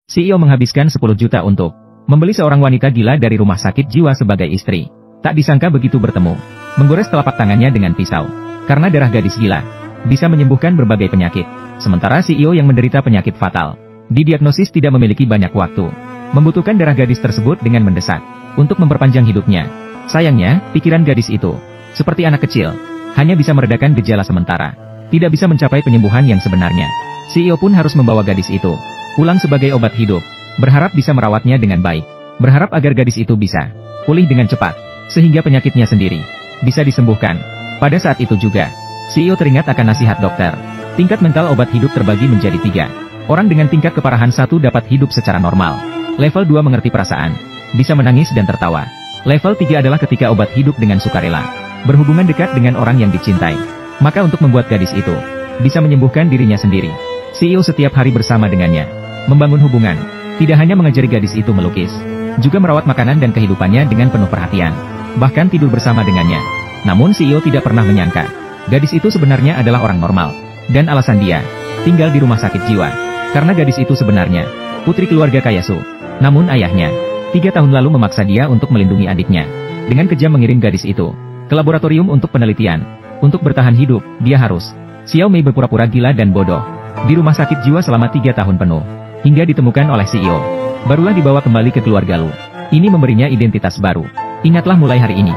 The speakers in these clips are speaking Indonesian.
CEO menghabiskan 10 juta untuk membeli seorang wanita gila dari rumah sakit jiwa sebagai istri. Tak disangka begitu bertemu, menggores telapak tangannya dengan pisau. Karena darah gadis gila bisa menyembuhkan berbagai penyakit. Sementara CEO yang menderita penyakit fatal, didiagnosis tidak memiliki banyak waktu. Membutuhkan darah gadis tersebut dengan mendesak untuk memperpanjang hidupnya. Sayangnya, pikiran gadis itu seperti anak kecil, hanya bisa meredakan gejala sementara, tidak bisa mencapai penyembuhan yang sebenarnya. CEO pun harus membawa gadis itu pulang sebagai obat hidup, berharap bisa merawatnya dengan baik, berharap agar gadis itu bisa pulih dengan cepat, sehingga penyakitnya sendiri bisa disembuhkan. Pada saat itu juga, CEO teringat akan nasihat dokter. Tingkat mental obat hidup terbagi menjadi 3. Orang dengan tingkat keparahan 1 dapat hidup secara normal. Level 2 mengerti perasaan, bisa menangis dan tertawa. Level 3 adalah ketika obat hidup dengan sukarela, berhubungan dekat dengan orang yang dicintai. Maka untuk membuat gadis itu bisa menyembuhkan dirinya sendiri, CEO setiap hari bersama dengannya membangun hubungan. Tidak hanya mengajari gadis itu melukis, juga merawat makanan dan kehidupannya dengan penuh perhatian, bahkan tidur bersama dengannya. Namun CEO tidak pernah menyangka, gadis itu sebenarnya adalah orang normal, dan alasan dia tinggal di rumah sakit jiwa, karena gadis itu sebenarnya putri keluarga kaya Su. Namun ayahnya 3 tahun lalu memaksa dia untuk melindungi adiknya, dengan kejam mengirim gadis itu ke laboratorium untuk penelitian. Untuk bertahan hidup, dia harus Xiao Mei berpura-pura gila dan bodoh di rumah sakit jiwa selama 3 tahun penuh, hingga ditemukan oleh CEO. Barulah dibawa kembali ke keluarga Lu. Ini memberinya identitas baru. Ingatlah mulai hari ini,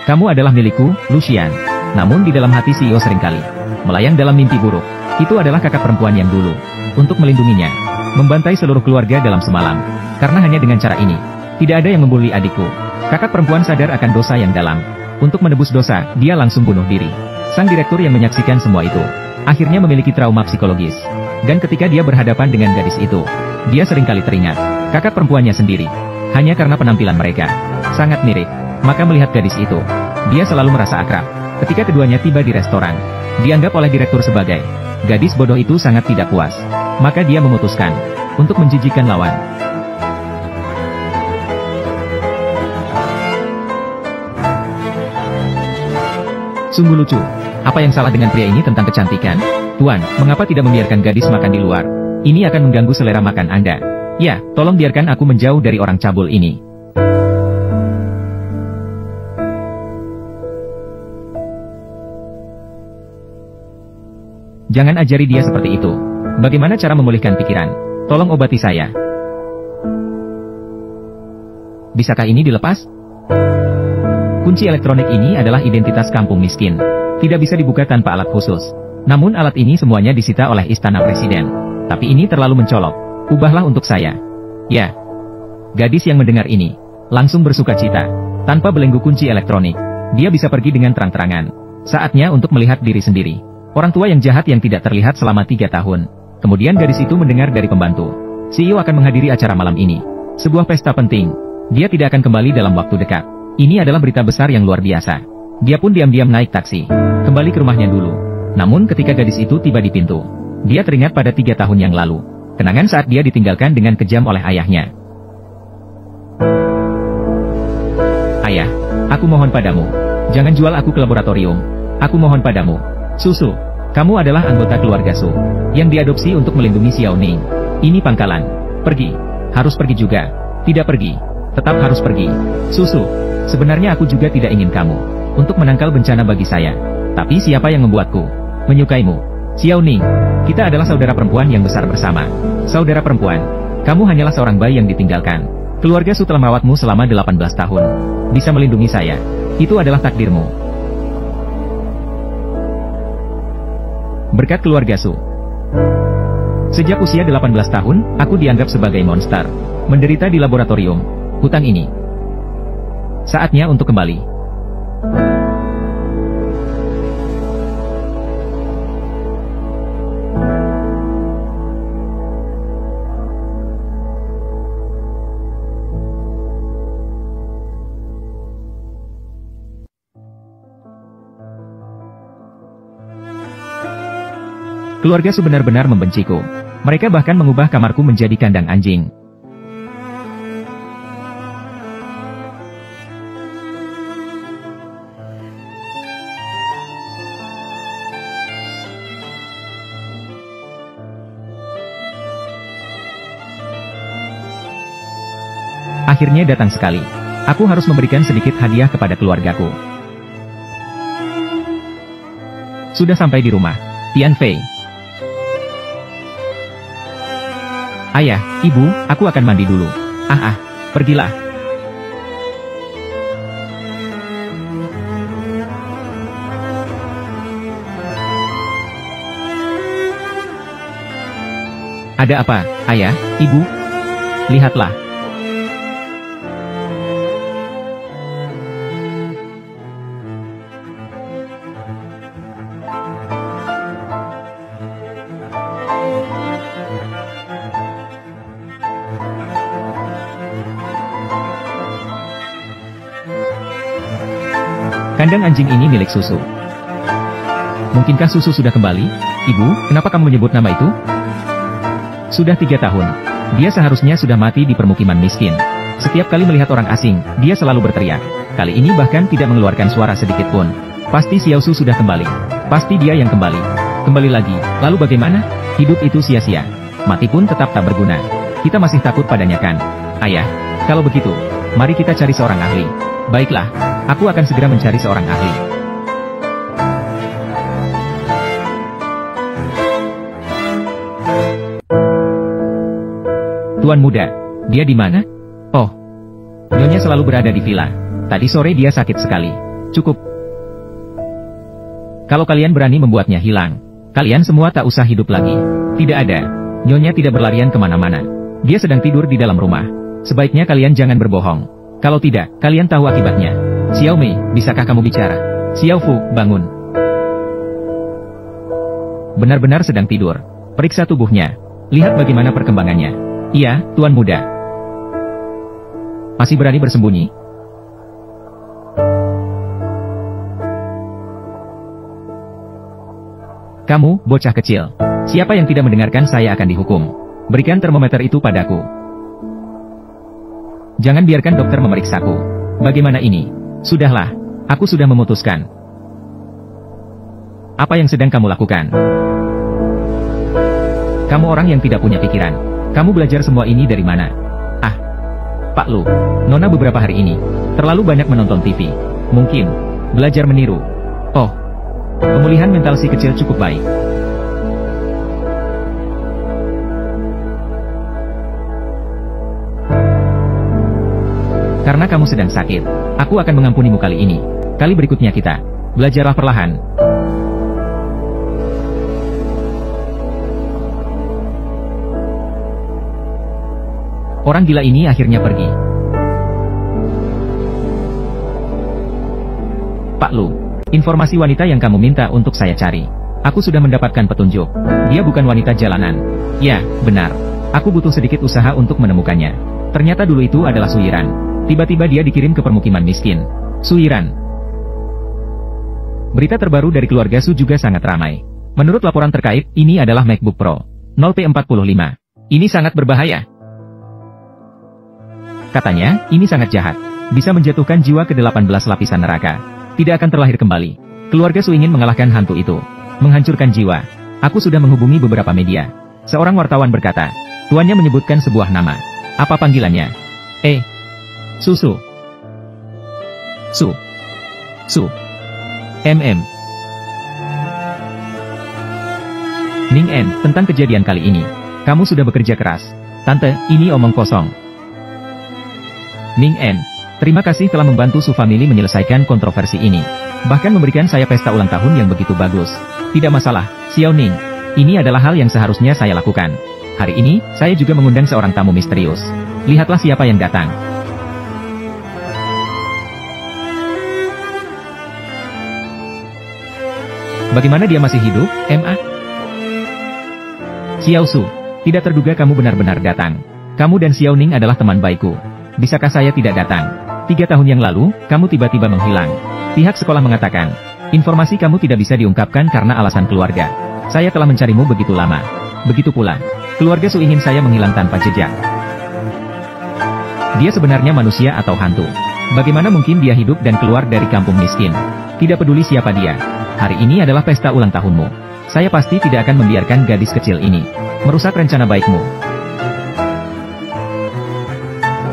kamu adalah milikku, Lucian. Namun di dalam hati CEO seringkali melayang dalam mimpi buruk. Itu adalah kakak perempuan yang dulu, untuk melindunginya, membantai seluruh keluarga dalam semalam. Karena hanya dengan cara ini, tidak ada yang membuli adikku. Kakak perempuan sadar akan dosa yang dalam. Untuk menebus dosa, dia langsung bunuh diri. Sang direktur yang menyaksikan semua itu, akhirnya memiliki trauma psikologis. Dan ketika dia berhadapan dengan gadis itu, dia seringkali teringat kakak perempuannya sendiri. Hanya karena penampilan mereka sangat mirip, maka melihat gadis itu, dia selalu merasa akrab. Ketika keduanya tiba di restoran, dianggap oleh direktur sebagai gadis bodoh itu sangat tidak puas. Maka dia memutuskan untuk menjijikkan lawan. Sungguh lucu. Apa yang salah dengan pria ini tentang kecantikan? Tuan, mengapa tidak membiarkan gadis makan di luar? Ini akan mengganggu selera makan Anda. Ya, tolong biarkan aku menjauh dari orang cabul ini. Jangan ajari dia seperti itu. Bagaimana cara memulihkan pikiran? Tolong obati saya. Bisakah ini dilepas? Kunci elektronik ini adalah identitas kampung miskin. Tidak bisa dibuka tanpa alat khusus. Namun alat ini semuanya disita oleh istana presiden. Tapi ini terlalu mencolok. Ubahlah untuk saya. Ya. Gadis yang mendengar ini langsung bersuka cita. Tanpa belenggu kunci elektronik, dia bisa pergi dengan terang-terangan. Saatnya untuk melihat diri sendiri. Orang tua yang jahat yang tidak terlihat selama 3 tahun. Kemudian gadis itu mendengar dari pembantu, CEO akan menghadiri acara malam ini. Sebuah pesta penting. Dia tidak akan kembali dalam waktu dekat. Ini adalah berita besar yang luar biasa. Dia pun diam-diam naik taksi, kembali ke rumahnya dulu. Namun ketika gadis itu tiba di pintu, dia teringat pada 3 tahun yang lalu. Kenangan saat dia ditinggalkan dengan kejam oleh ayahnya. Ayah, aku mohon padamu, jangan jual aku ke laboratorium. Aku mohon padamu. Susu, kamu adalah anggota keluarga Su, yang diadopsi untuk melindungi Xiao Ning. Ini pangkalan. Pergi. Harus pergi juga. Tidak pergi. Tetap harus pergi. Susu, sebenarnya aku juga tidak ingin kamu untuk menangkal bencana bagi saya. Tapi siapa yang membuatku menyukaimu? Xiao Ning, kita adalah saudara perempuan yang besar bersama. Saudara perempuan, kamu hanyalah seorang bayi yang ditinggalkan. Keluarga Su telah merawatmu selama 18 tahun. Bisa melindungi saya. Itu adalah takdirmu. Berkat keluarga Su. Sejak usia 18 tahun, aku dianggap sebagai monster. Menderita di laboratorium. Hutang ini. Saatnya untuk kembali. Keluarga Su benar-benar membenciku. Mereka bahkan mengubah kamarku menjadi kandang anjing. Akhirnya datang sekali. Aku harus memberikan sedikit hadiah kepada keluargaku. Sudah sampai di rumah. Tian Fei. Ayah, ibu, aku akan mandi dulu. Pergilah. Ada apa, ayah, ibu? Lihatlah. Kandang anjing ini milik Susu. Mungkinkah Susu sudah kembali? Ibu, kenapa kamu menyebut nama itu? Sudah 3 tahun. Dia seharusnya sudah mati di permukiman miskin. Setiap kali melihat orang asing, dia selalu berteriak. Kali ini bahkan tidak mengeluarkan suara sedikit pun. Pasti Xiao Su sudah kembali. Pasti dia yang kembali. Kembali lagi, lalu bagaimana? Hidup itu sia-sia. Mati pun tetap tak berguna. Kita masih takut padanya kan? Ayah, kalau begitu, mari kita cari seorang ahli. Baiklah, aku akan segera mencari seorang ahli. Tuan muda, dia di mana? Oh, Nyonya selalu berada di villa. Tadi sore dia sakit sekali. Cukup. Kalau kalian berani membuatnya hilang, kalian semua tak usah hidup lagi. Tidak ada. Nyonya tidak berlarian kemana-mana. Dia sedang tidur di dalam rumah. Sebaiknya kalian jangan berbohong. Kalau tidak, kalian tahu akibatnya. Xiao Mei, bisakah kamu bicara? Xiao Fu, bangun. Benar-benar sedang tidur. Periksa tubuhnya. Lihat bagaimana perkembangannya. Iya, tuan muda. Masih berani bersembunyi? Kamu, bocah kecil. Siapa yang tidak mendengarkan saya akan dihukum. Berikan termometer itu padaku. Jangan biarkan dokter memeriksaku. Bagaimana ini? Sudahlah, aku sudah memutuskan. Apa yang sedang kamu lakukan? Kamu orang yang tidak punya pikiran. Kamu belajar semua ini dari mana? Pak Lu, Nona beberapa hari ini terlalu banyak menonton TV. Mungkin belajar meniru. Oh, pemulihan mental si kecil cukup baik. Karena kamu sedang sakit, aku akan mengampunimu kali ini. Kali berikutnya kita belajarlah perlahan. Orang gila ini akhirnya pergi. Pak Lu, informasi wanita yang kamu minta untuk saya cari. Aku sudah mendapatkan petunjuk. Dia bukan wanita jalanan. Ya, benar. Aku butuh sedikit usaha untuk menemukannya. Ternyata dulu itu adalah Suyiran. Tiba-tiba dia dikirim ke permukiman miskin. Suyiran. Berita terbaru dari keluarga Su juga sangat ramai. Menurut laporan terkait, ini adalah MacBook Pro 0P45. Ini sangat berbahaya. Katanya, ini sangat jahat. Bisa menjatuhkan jiwa ke 18 lapisan neraka. Tidak akan terlahir kembali. Keluarga Su ingin mengalahkan hantu itu. Menghancurkan jiwa. Aku sudah menghubungi beberapa media. Seorang wartawan berkata, tuannya menyebutkan sebuah nama. Apa panggilannya? Susu. Su. Ning En, tentang kejadian kali ini. Kamu sudah bekerja keras. Tante, ini omong kosong. Ning En, terima kasih telah membantu Su Family menyelesaikan kontroversi ini. Bahkan memberikan saya pesta ulang tahun yang begitu bagus. Tidak masalah, Xiao Ning. Ini adalah hal yang seharusnya saya lakukan. Hari ini, saya juga mengundang seorang tamu misterius. Lihatlah siapa yang datang. Bagaimana dia masih hidup, Ma? Xiao Su, tidak terduga kamu benar-benar datang. Kamu dan Xiao Ning adalah teman baikku. Bisakah saya tidak datang? 3 tahun yang lalu, kamu tiba-tiba menghilang. Pihak sekolah mengatakan, informasi kamu tidak bisa diungkapkan karena alasan keluarga. Saya telah mencarimu begitu lama. Begitu pula, keluarga Su ingin saya menghilang tanpa jejak. Dia sebenarnya manusia atau hantu? Bagaimana mungkin dia hidup dan keluar dari kampung miskin? Tidak peduli siapa dia. Hari ini adalah pesta ulang tahunmu. Saya pasti tidak akan membiarkan gadis kecil ini merusak rencana baikmu.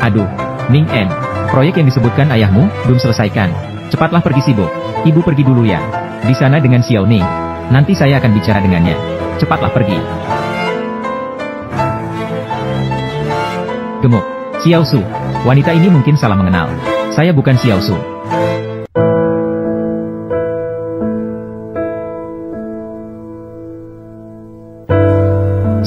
Aduh, Ning En, proyek yang disebutkan ayahmu, belum selesaikan. Cepatlah pergi sibuk. Ibu pergi dulu ya. Di sana dengan Xiao Ning. Nanti saya akan bicara dengannya. Cepatlah pergi. Gemuk. Xiao Su. Wanita ini mungkin salah mengenal. Saya bukan Xiao Su.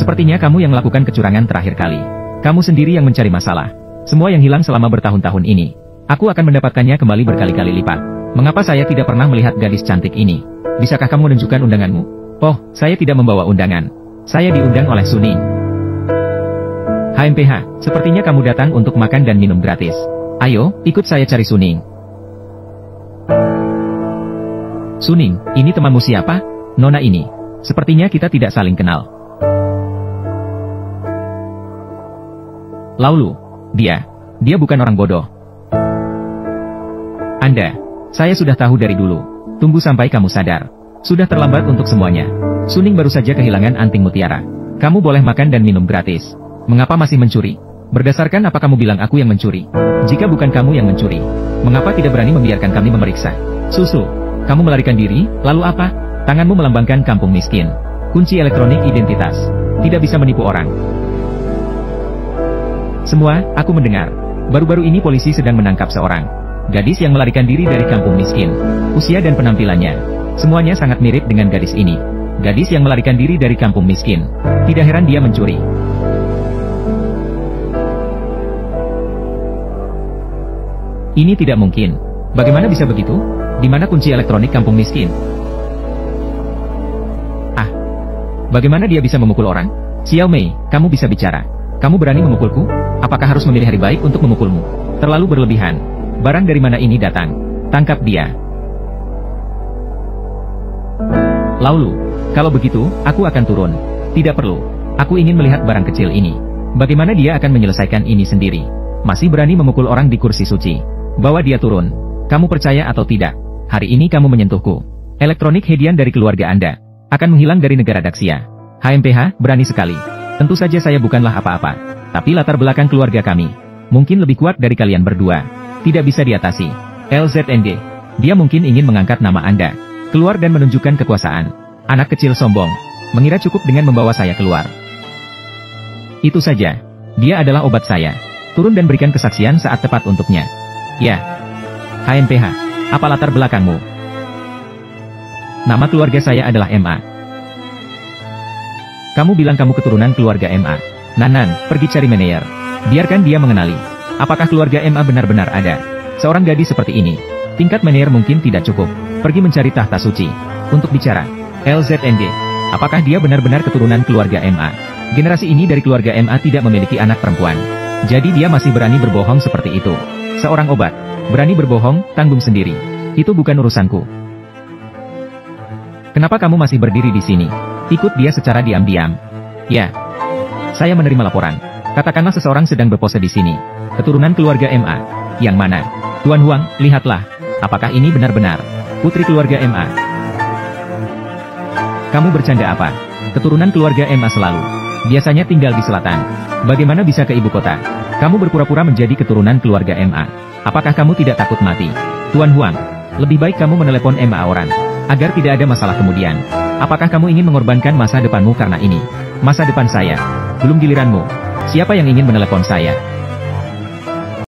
Sepertinya kamu yang melakukan kecurangan terakhir kali. Kamu sendiri yang mencari masalah. Semua yang hilang selama bertahun-tahun ini. Aku akan mendapatkannya kembali berkali-kali lipat. Mengapa saya tidak pernah melihat gadis cantik ini? Bisakah kamu menunjukkan undanganmu? Oh, saya tidak membawa undangan. Saya diundang oleh Suning. HMPH, sepertinya kamu datang untuk makan dan minum gratis. Ayo, ikut saya cari Suning. Suning, ini temanmu siapa? Nona ini. Sepertinya kita tidak saling kenal. Laulu, dia bukan orang bodoh. Anda, saya sudah tahu dari dulu. Tunggu sampai kamu sadar. Sudah terlambat untuk semuanya. Suning baru saja kehilangan anting mutiara. Kamu boleh makan dan minum gratis. Mengapa masih mencuri? Berdasarkan apa kamu bilang aku yang mencuri? Jika bukan kamu yang mencuri, mengapa tidak berani membiarkan kami memeriksa? Susu, kamu melarikan diri, lalu apa? Tanganmu melambangkan kampung miskin. Kunci elektronik identitas. Tidak bisa menipu orang. Semua, aku mendengar. Baru-baru ini polisi sedang menangkap seorang gadis yang melarikan diri dari kampung miskin. Usia dan penampilannya, semuanya sangat mirip dengan gadis ini. Gadis yang melarikan diri dari kampung miskin. Tidak heran dia mencuri. Ini tidak mungkin. Bagaimana bisa begitu? Di mana kunci elektronik kampung miskin? Ah, bagaimana dia bisa memukul orang? Xiao Mei, kamu bisa bicara. Kamu berani memukulku? Apakah harus memilih hari baik untuk memukulmu? Terlalu berlebihan. Barang dari mana ini datang? Tangkap dia. Laulu, kalau begitu, aku akan turun. Tidak perlu. Aku ingin melihat barang kecil ini. Bagaimana dia akan menyelesaikan ini sendiri? Masih berani memukul orang di kursi suci. Bawa dia turun. Kamu percaya atau tidak? Hari ini kamu menyentuhku. Elektronik hedian dari keluarga Anda akan menghilang dari negara Daxia. HMPH, berani sekali. Tentu saja saya bukanlah apa-apa. Tapi latar belakang keluarga kami mungkin lebih kuat dari kalian berdua. Tidak bisa diatasi. LZNG. Dia mungkin ingin mengangkat nama Anda keluar dan menunjukkan kekuasaan. Anak kecil sombong. Mengira cukup dengan membawa saya keluar. Itu saja. Dia adalah obat saya. Turun dan berikan kesaksian saat tepat untuknya. Ya. HMPH. Apa latar belakangmu? Nama keluarga saya adalah MA. Kamu bilang kamu keturunan keluarga MA. Nanan, pergi cari Meneer. Biarkan dia mengenali. Apakah keluarga MA benar-benar ada? Seorang gadis seperti ini. Tingkat Meneer mungkin tidak cukup. Pergi mencari tahta suci. Untuk bicara. LZNG. Apakah dia benar-benar keturunan keluarga MA? Generasi ini dari keluarga MA tidak memiliki anak perempuan. Jadi dia masih berani berbohong seperti itu. Seorang obat. Berani berbohong, tanggung sendiri. Itu bukan urusanku. Kenapa kamu masih berdiri di sini? Ikut dia secara diam-diam. Ya. Saya menerima laporan. Katakanlah seseorang sedang berpose di sini. Keturunan keluarga MA. Yang mana? Tuan Huang, lihatlah. Apakah ini benar-benar putri keluarga MA? Kamu bercanda apa? Keturunan keluarga MA selalu biasanya tinggal di selatan. Bagaimana bisa ke ibu kota? Kamu berpura-pura menjadi keturunan keluarga MA. Apakah kamu tidak takut mati? Tuan Huang, lebih baik kamu menelepon MA orang, agar tidak ada masalah kemudian. Apakah kamu ingin mengorbankan masa depanmu karena ini? Masa depan saya. Belum giliranmu. Siapa yang ingin menelepon saya?